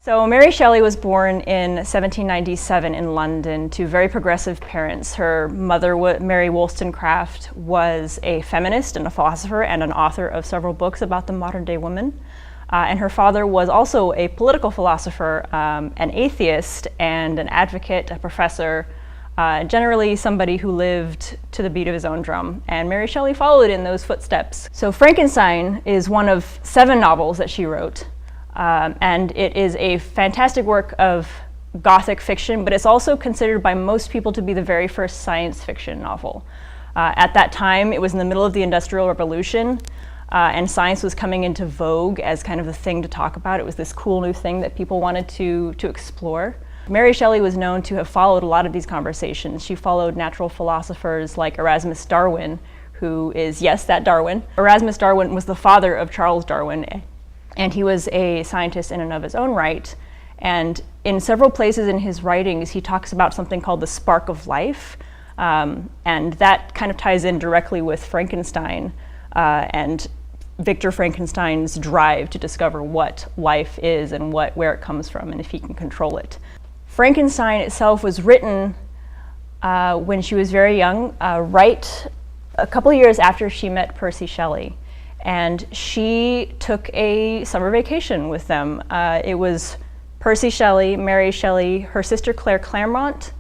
So Mary Shelley was born in 1797 in London to very progressive parents. Her mother, Mary Wollstonecraft, was a feminist and a philosopher and an author of several books about the modern day woman. And her father was also a political philosopher, an atheist and an advocate, a professor, generally somebody who lived to the beat of his own drum. And Mary Shelley followed in those footsteps. So Frankenstein is one of 7 novels that she wrote. And it is a fantastic work of Gothic fiction, but it's also considered by most people to be the very first science fiction novel. At that time, it was in the middle of the Industrial Revolution, and science was coming into vogue as kind of the thing to talk about. It was this cool new thing that people wanted to explore. Mary Shelley was known to have followed a lot of these conversations. She followed natural philosophers like Erasmus Darwin, who is, yes, that Darwin. Erasmus Darwin was the father of Charles Darwin, and he was a scientist in and of his own right. And in several places in his writings, he talks about something called the spark of life. And that kind of ties in directly with Frankenstein and Victor Frankenstein's drive to discover what life is and where it comes from and if he can control it. Frankenstein itself was written when she was very young, right a couple of years after she met Percy Shelley. And she took a summer vacation with them. It was Percy Shelley, Mary Shelley, her sister Claire Clairmont,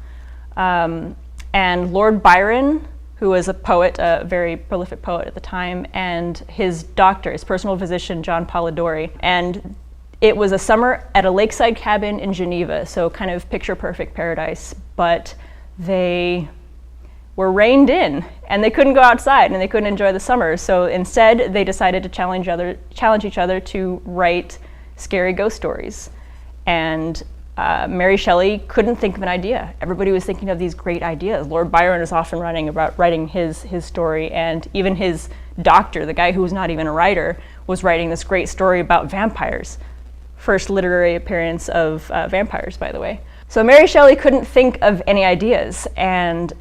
and Lord Byron, who was a poet, a very prolific poet at the time, and his doctor, his personal physician, John Polidori. And it was a summer at a lakeside cabin in Geneva, so kind of picture-perfect paradise, but they were reined in and they couldn't go outside and they couldn't enjoy the summer. So instead they decided to challenge each other to write scary ghost stories. And Mary Shelley couldn't think of an idea. Everybody was thinking of these great ideas. Lord Byron is often writing his story, and even his doctor, the guy who was not even a writer, was writing this great story about vampires. First literary appearance of vampires, by the way. So Mary Shelley couldn't think of any ideas, and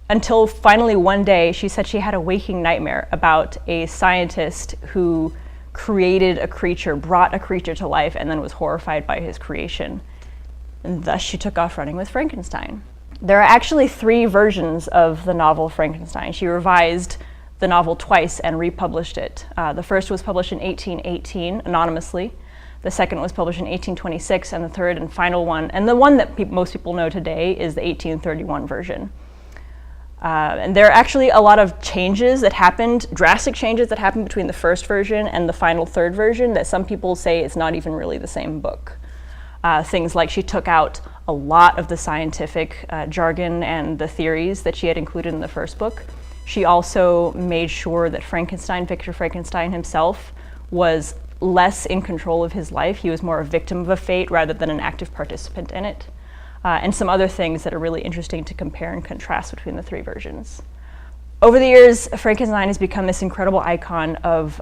until finally one day, she said she had a waking nightmare about a scientist who created a creature, brought a creature to life, and then was horrified by his creation. And thus she took off running with Frankenstein. There are actually 3 versions of the novel Frankenstein. She revised the novel twice and republished it. The first was published in 1818 anonymously. The second was published in 1826, and the third and final one, and the one that most people know today, is the 1831 version. And there are actually a lot of changes that happened, drastic changes that happened between the first version and the final 3rd version that some people say it's not even really the same book. Things like she took out a lot of the scientific jargon and the theories that she had included in the first book. She also made sure that Victor Frankenstein himself, was less in control of his life. He was more a victim of a fate rather than an active participant in it. And some other things that are really interesting to compare and contrast between the 3 versions. Over the years, Frankenstein has become this incredible icon of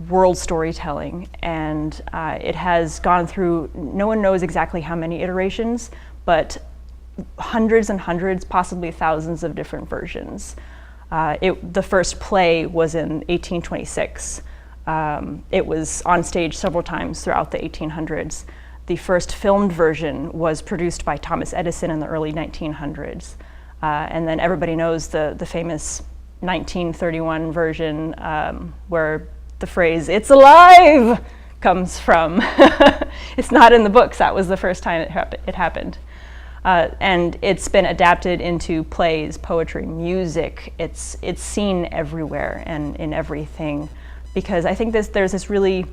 world storytelling, and it has gone through, no one knows exactly how many iterations, but hundreds and hundreds, possibly thousands of different versions. The first play was in 1826. It was on stage several times throughout the 1800s. The first filmed version was produced by Thomas Edison in the early 1900s. And then everybody knows the famous 1931 version where the phrase, "It's alive," comes from. It's not in the books. That was the first time it happened. And it's been adapted into plays, poetry, music. It's seen everywhere and in everything. Because I think there's this really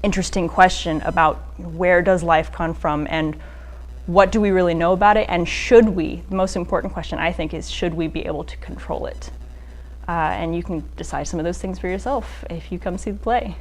interesting question about where does life come from and what do we really know about it, and should we, the most important question I think is, should we be able to control it? And you can decide some of those things for yourself if you come see the play.